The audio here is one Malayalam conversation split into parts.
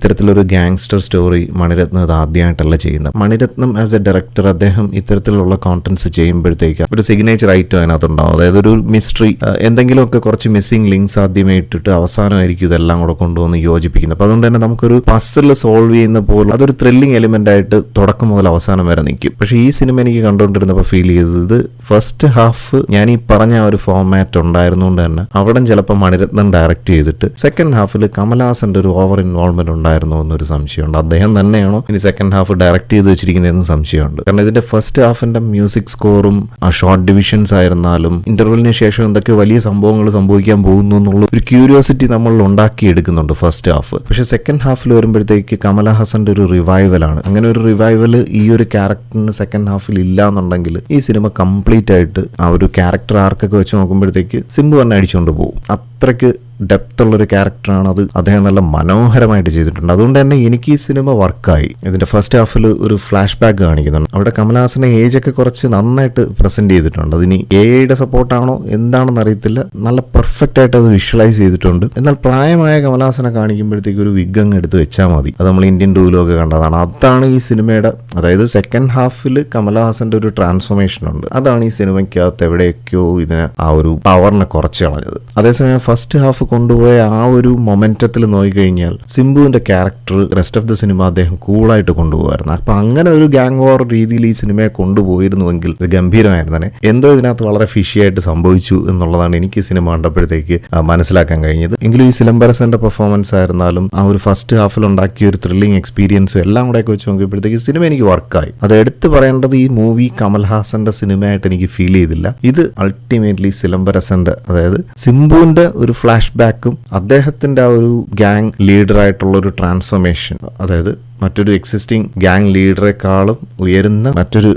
ഇത്തരത്തിലൊരു ഗാങ്സ്റ്റർ സ്റ്റോറി മണിരത്നം ഇത് ആദ്യമായിട്ടല്ല ചെയ്യുന്നത്. മണിരത്നം ആസ് എ ഡയറക്ടർ അദ്ദേഹം ഇത്തരത്തിലുള്ള കോണ്ടന്റ്സ് ചെയ്യുമ്പോഴത്തേക്ക് ഒരു സിഗ്നേച്ചർ ഐറ്റം അതിനകത്തുണ്ടാവും. അതായത് ഒരു മിസ്റ്ററി, എന്തെങ്കിലുമൊക്കെ കുറച്ച് മിസ്സിംഗ് ലിങ്ക്സ് ആദ്യമേ ഇട്ടിട്ട് അവസാനമായിരിക്കും ഇതെല്ലാം കൂടെ കൊണ്ടുവന്ന് യോജിപ്പിക്കുന്നത്. അപ്പോൾ അതുകൊണ്ട് തന്നെ നമുക്കൊരു പസിൽ സോൾവ് ചെയ്യുന്ന പോലെ അതൊരു ത്രില്ലിംഗ് എലിമെന്റ് ആയിട്ട് തുടക്കം മുതൽ അവസാനം വരെ നിൽക്കും. പക്ഷേ ഈ സിനിമ എനിക്ക് കണ്ടുകൊണ്ടിരുന്നപ്പോൾ ഫീൽ ചെയ്തത് ഫസ്റ്റ് ഹാഫ് ഞാൻ ഈ പറഞ്ഞ ഒരു ഫോർമാറ്റ് ഉണ്ടായിരുന്നുകൊണ്ട് തന്നെ അവിടെ ചിലപ്പോൾ മണിരത്നം ഡയറക്റ്റ് ചെയ്തിട്ട് സെക്കൻഡ് ഹാഫിൽ കമലഹാസന്റെ ഒരു ഓവർ ഇൻവോൾവ്മെന്റ് ഉണ്ടായിരുന്നു എന്നൊരു സംശയമുണ്ട്. അദ്ദേഹം തന്നെയാണോ ഇനി സെക്കൻഡ് ഹാഫ് ഡയറക്റ്റ് ചെയ്ത് വെച്ചിരിക്കുന്നതെന്ന് സംശയമുണ്ട്. കാരണം ഇതിന്റെ ഫസ്റ്റ് ഹാഫിന്റെ മ്യൂസിക് സ്കോറും ആ ഷോർട്ട് ഡിവിഷൻസ് ആയിരുന്നാലും ഇന്റർവെല്ലിന് ശേഷം എന്തൊക്കെ വലിയ സംഭവങ്ങൾ സംഭവിക്കാൻ പോകുന്നു എന്നുള്ള ഒരു ക്യൂരിയോസിറ്റി നമ്മൾ ഉണ്ടാക്കിയെടുക്കുന്നുണ്ട് ഫസ്റ്റ് ഹാഫ്. പക്ഷെ സെക്കൻഡ് ഹാഫിൽ വരുമ്പോഴത്തേക്ക് കമലഹാസന്റെ ഒരു റിവൈവലാണ്. അങ്ങനെ ഒരു റിവൈവൽ ഈ ഒരു ക്യാരക്ടറിന് സെക്കൻഡ് ഹാഫിൽ ഇല്ല എന്നുണ്ടെങ്കിൽ ഈ സിനിമ കംപ്ലീറ്റ് ആയിട്ട് ആ ഒരു ക്യാരക്ടർ ആർക്കൊക്കെ വെച്ച് നോക്കുമ്പോഴത്തേക്ക് സിംബു തന്നെ അടിച്ചുകൊണ്ട് പോകും. അത്രയ്ക്ക് ഡെപ്ത് ഉള്ളൊരു ക്യാരക്ടറാണ് അത്. അദ്ദേഹം നല്ല മനോഹരമായിട്ട് ചെയ്തിട്ടുണ്ട്. അതുകൊണ്ട് തന്നെ എനിക്ക് ഈ സിനിമ വർക്കായി. ഇതിന്റെ ഫസ്റ്റ് ഹാഫിൽ ഒരു ഫ്ലാഷ് ബാക്ക് കാണിക്കുന്നുണ്ട്. അവിടെ കമലഹാസന്റെ ഏജ് ഒക്കെ കുറച്ച് നന്നായിട്ട് പ്രസന്റ് ചെയ്തിട്ടുണ്ട്. അതിന് എയുടെ സപ്പോർട്ടാണോ എന്താണെന്ന് അറിയത്തില്ല, നല്ല പെർഫെക്റ്റ് ആയിട്ട് അത് വിഷ്വലൈസ് ചെയ്തിട്ടുണ്ട്. എന്നാൽ പ്രായമായ കമലഹാസനെ കാണിക്കുമ്പോഴത്തേക്ക് ഒരു വിഗ് അങ്ങ് എടുത്ത് വെച്ചാൽ മതി. അത് നമ്മൾ ഇന്ത്യൻ ടൂലൊക്കെ കണ്ടതാണ്. അതാണ് ഈ സിനിമയുടെ, അതായത് സെക്കൻഡ് ഹാഫിൽ കമലഹാസന്റെ ഒരു ട്രാൻസ്ഫോർമേഷൻ ഉണ്ട്. അതാണ് ഈ സിനിമയ്ക്കകത്ത് എവിടെയൊക്കെയോ ഇതിന് ആ ഒരു പവറിനെ കുറച്ച് കളഞ്ഞത്. അതേസമയം ഫസ്റ്റ് ഹാഫ് കൊണ്ടുപോയ ആ ഒരു മൊമെന്റത്തിൽ നോക്കിക്കഴിഞ്ഞാൽ സിംബുവിന്റെ character rest of the cinema അദ്ദേഹം കൂളായിട്ട് കൊണ്ടുപോകായിരുന്നു. അപ്പൊ അങ്ങനെ ഒരു ഗാങ് വാർ രീതിയിൽ ഈ സിനിമയെ കൊണ്ടുപോയിരുന്നുവെങ്കിൽ ഇത് ഗംഭീരമായിരുന്നെ. എന്തോ ഇതിനകത്ത് വളരെ ഫിഷിയായിട്ട് സംഭവിച്ചു എന്നുള്ളതാണ് എനിക്ക് സിനിമ കണ്ടപ്പോഴത്തേക്ക് മനസ്സിലാക്കാൻ കഴിഞ്ഞത്. എങ്കിലും ഈ സിലംബരസന്റെ പെർഫോമൻസ് ആയിരുന്നാലും ആ ഒരു ഫസ്റ്റ് ഹാഫിൽ ഉണ്ടാക്കിയ ഒരു ത്രില്ലിംഗ് എക്സ്പീരിയൻസും എല്ലാം കൂടെ ഒക്കെ വെച്ച് നോക്കിയപ്പോഴത്തേക്ക് സിനിമ എനിക്ക് വർക്കായി. അത് എടുത്തു പറയേണ്ടത് ഈ മൂവി കമൽഹാസന്റെ സിനിമയായിട്ട് എനിക്ക് ഫീൽ ചെയ്തില്ല. ഇത് അൾട്ടിമേറ്റ്ലി സിലംബരസന്റെ, അതായത് സിംബുവിന്റെ ഒരു ഫ്ലാഷ് ബാക്കും അദ്ദേഹത്തിന്റെ ആ ഒരു ഗാങ് ലീഡറായിട്ടുള്ള ഒരു ട്രാൻസ്ഫോർമേഷൻ, അതായത് മറ്റൊരു എക്സിസ്റ്റിംഗ് ഗാങ് ലീഡറെക്കാളും ഉയരുന്ന മറ്റൊരു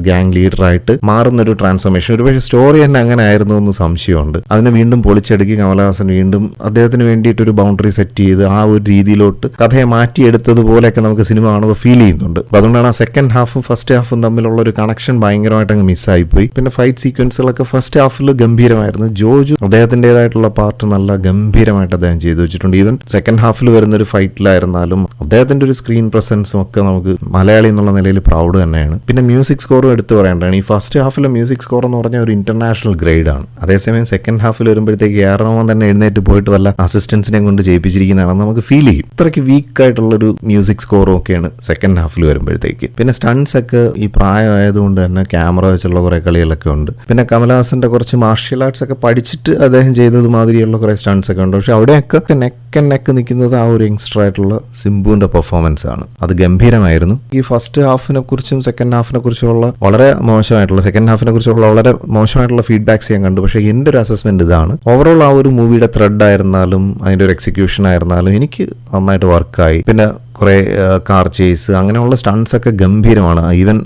ഗാങ് ലീഡറായിട്ട് മാറുന്നൊരു ട്രാൻസ്ഫോർമേഷൻ. ഒരു പക്ഷേ സ്റ്റോറി തന്നെ അങ്ങനെ ആയിരുന്നു എന്ന് സംശയമുണ്ട്. അതിനെ വീണ്ടും പൊളിച്ചടുക്കി കമലഹാസൻ വീണ്ടും അദ്ദേഹത്തിന് വേണ്ടിയിട്ട് ഒരു ബൗണ്ടറി സെറ്റ് ചെയ്ത് ആ ഒരു രീതിയിലോട്ട് കഥയെ മാറ്റിയെടുത്തതുപോലെയൊക്കെ നമുക്ക് സിനിമ കാണുമ്പോൾ ഫീൽ ചെയ്യുന്നുണ്ട്. അപ്പോൾ അതുകൊണ്ടാണ് ആ സെക്കൻഡ് ഹാഫും ഫസ്റ്റ് ഹാഫും തമ്മിലുള്ള ഒരു കണക്ഷൻ ഭയങ്കരമായിട്ട് അങ്ങ് മിസ്സായിപ്പോയി. പിന്നെ ഫൈറ്റ് സീക്വൻസുകളൊക്കെ ഫസ്റ്റ് ഹാഫിൽ ഗംഭീരമായിരുന്നു. ജോജു അദ്ദേഹത്തിൻ്റെതായിട്ടുള്ള പാർട്ട് നല്ല ഗംഭീരമായിട്ട് അദ്ദേഹം ചെയ്തു വെച്ചിട്ടുണ്ട്. ഈവൻ സെക്കൻഡ് ഹാഫിൽ വരുന്ന ഒരു ഫൈറ്റിലായിരുന്നാലും അദ്ദേഹത്തിന്റെ ഒരു സ്ക്രീൻ പ്രസൻസും ഒക്കെ നമുക്ക് മലയാളി എന്നുള്ള നിലയിൽ പ്രൗഡ് തന്നെയാണ്. പിന്നെ മ്യൂസിക് സ്കോറും എടുത്തു പറയേണ്ടതാണ്. ഈ ഫസ്റ്റ് ഹാഫിലെ മ്യൂസിക് സ്കോർ എന്ന് പറഞ്ഞാൽ ഒരു ഇന്റർനാഷണൽ ഗ്രേഡ് ആണ്. അതേസമയം സെക്കൻഡ് ഹാഫിൽ വരുമ്പോഴത്തേക്ക് ഏറോമൻ തന്നെ എഴുന്നേറ്റ് പോയിട്ട് വല്ല അസിസ്റ്റൻസിനെ കൊണ്ട് ചെയ്യിപ്പിച്ചിരിക്കുന്നതാണെന്ന് നമുക്ക് ഫീൽ ചെയ്യും. ഇത്രയ്ക്ക് വീക്ക് ആയിട്ടുള്ളൊരു മ്യൂസിക് സ്കോറും ഒക്കെയാണ് സെക്കൻഡ് ഹാഫിൽ വരുമ്പോഴത്തേക്ക്. പിന്നെ സ്റ്റൺസ് ഒക്കെ ഈ പ്രായമായതുകൊണ്ട് തന്നെ ക്യാമറ വെച്ചുള്ള കുറെ കളികളൊക്കെ ഉണ്ട്. പിന്നെ കമലഹാസന്റെ കുറച്ച് മാർഷ്യൽ ആർട്സ് ഒക്കെ പഠിച്ചിട്ട് അദ്ദേഹം ചെയ്തത് മാതിരിയുള്ള കുറെ സ്റ്റൺസ് ഒക്കെ ഉണ്ട്. പക്ഷെ അവിടെയൊക്കെ നെക്ക് നിൽക്കുന്നത് ആ ഒരു യങ്സ്റ്റർ ആയിട്ടുള്ള സിംബുവിന്റെ പെർഫോമൻസ് ആണ്. അത് ഗംഭീരമായിരുന്നു. ഈ ഫസ്റ്റ് ഹാഫിനെ കുറിച്ചും സെക്കൻഡ് ഹാഫിനെ കുറിച്ചുള്ള വളരെ മോശമായിട്ടുള്ള ഫീഡ്ബാക്സ് ഞാൻ കണ്ടു. പക്ഷേ എൻ്റെ ഒരു അസസ്മെന്റ് ഇതാണ്. ഓവറോൾ ആ ഒരു മൂവിയുടെ ത്രെഡ് ആയിരുന്നാലും അതിന്റെ ഒരു എക്സിക്യൂഷൻ ആയിരുന്നാലും എനിക്ക് നന്നായിട്ട് വർക്കായി. പിന്നെ കുറേ കാർ ചേസ് അങ്ങനെയുള്ള സ്റ്റൺസ് ഒക്കെ ഗംഭീരമാണ്. ഈവൻ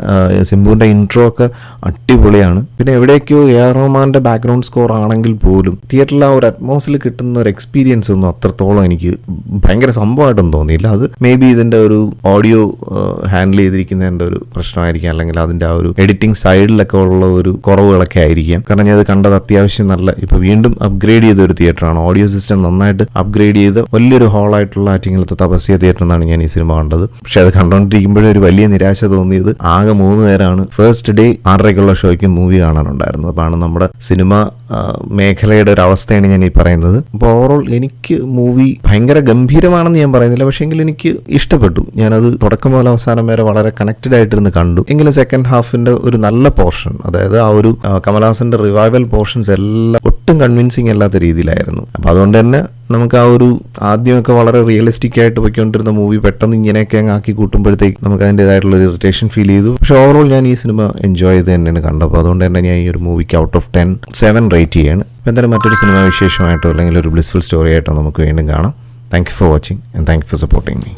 സിംബുവിന്റെ ഇൻട്രോ ഒക്കെ അടിപൊളിയാണ്. പിന്നെ എവിടേക്കോ റഹ്മാന്റെ ബാക്ക്ഗ്രൗണ്ട് സ്കോർ ആണെങ്കിൽ പോലും തിയേറ്ററിൽ ആ ഒരു അറ്റ്മോസ്ഫിയർ കിട്ടുന്ന ഒരു എക്സ്പീരിയൻസ് ഒന്നും അത്രത്തോളം എനിക്ക് ഭയങ്കര സംഭവമായിട്ടൊന്നും തോന്നിയില്ല. അത് മേ ബി ഇതിന്റെ ഒരു ഓഡിയോ ഹാൻഡിൽ ചെയ്തിരിക്കുന്നതിന്റെ ഒരു പ്രശ്നമായിരിക്കാം, അല്ലെങ്കിൽ അതിന്റെ ആ ഒരു എഡിറ്റിംഗ് സൈഡിലൊക്കെ ഉള്ള ഒരു കുറവുകളൊക്കെ ആയിരിക്കാം. കാരണം ഞാൻ അത് കണ്ടത് അത്യാവശ്യം നല്ല, ഇപ്പൊ വീണ്ടും അപ്ഗ്രേഡ് ചെയ്ത ഒരു തിയേറ്ററാണ്. ഓഡിയോ സിസ്റ്റം നന്നായിട്ട് അപ്ഗ്രേഡ് ചെയ്ത് വലിയൊരു ഹാളായിട്ടുള്ള ആറ്റിങ്ങലത്തെ തപസ്യ തിയേറ്റർ എന്നാണ് ഞാൻ ഈ സിനിമ കണ്ടത്. പക്ഷെ അത് കണ്ടോണ്ടിരിക്കുമ്പോഴേ ഒരു വലിയ നിരാശ തോന്നിയത് ആകെ 3 പേരാണ് ഫസ്റ്റ് ഡേ 6:30 ഷോയ്ക്ക് മൂവി കാണാനുണ്ടായിരുന്നത്. അതാണ് നമ്മുടെ സിനിമ മേഖലയുടെ ഒരു അവസ്ഥയാണ് ഞാൻ ഈ പറയുന്നത്. അപ്പോൾ ഓവറോൾ എനിക്ക് മൂവി ഭയങ്കര ഗംഭീരമാണെന്ന് ഞാൻ പറയുന്നില്ല, പക്ഷേ എങ്കിലും എനിക്ക് ഇഷ്ടപ്പെട്ടു. ഞാനത് തുടക്കം മുതൽ അവസാനം വരെ വളരെ കണക്റ്റഡ് ആയിട്ടിരുന്ന് കണ്ടു. എങ്കിലും സെക്കൻഡ് ഹാഫിന്റെ ഒരു നല്ല പോർഷൻ, അതായത് ആ ഒരു കമലഹാസന്റെ റിവൈവൽ പോർഷൻസ് എല്ലാം ഒട്ടും കൺവിൻസിങ് അല്ലാത്ത രീതിയിലായിരുന്നു. അപ്പൊ അതുകൊണ്ട് തന്നെ നമുക്ക് ആ ഒരു ആദ്യമൊക്കെ വളരെ റിയലിസ്റ്റിക് ആയിട്ട് പോയിക്കൊണ്ടിരുന്ന മൂവി പെട്ടെന്ന് ഇങ്ങനെയൊക്കെ അങ്ങ് ആക്കി കൂട്ടുമ്പോഴത്തേക്ക് നമുക്ക് അതിൻ്റെതായിട്ടുള്ള ഒരു ഇറിറ്റേഷൻ ഫീൽ ചെയ്തു. പക്ഷെ ഓവറോൾ ഞാൻ ഈ സിനിമ എൻജോയ് ചെയ്ത് തന്നെയാണ് കണ്ടപ്പോൾ. അതുകൊണ്ട് തന്നെ ഞാൻ ഈ ഒരു മൂവിക്ക് ഔട്ട് ഓഫ് 10 7 റേറ്റ് ചെയ്യാണ്. എന്തായാലും മറ്റൊരു സിനിമ വിശേഷമായിട്ടോ അല്ലെങ്കിൽ ഒരു ബ്ലിസ്ഫുൾ സ്റ്റോറി ആയിട്ടോ നമുക്ക് വീണ്ടും കാണാം. Thank you for watching and thank you for supporting me.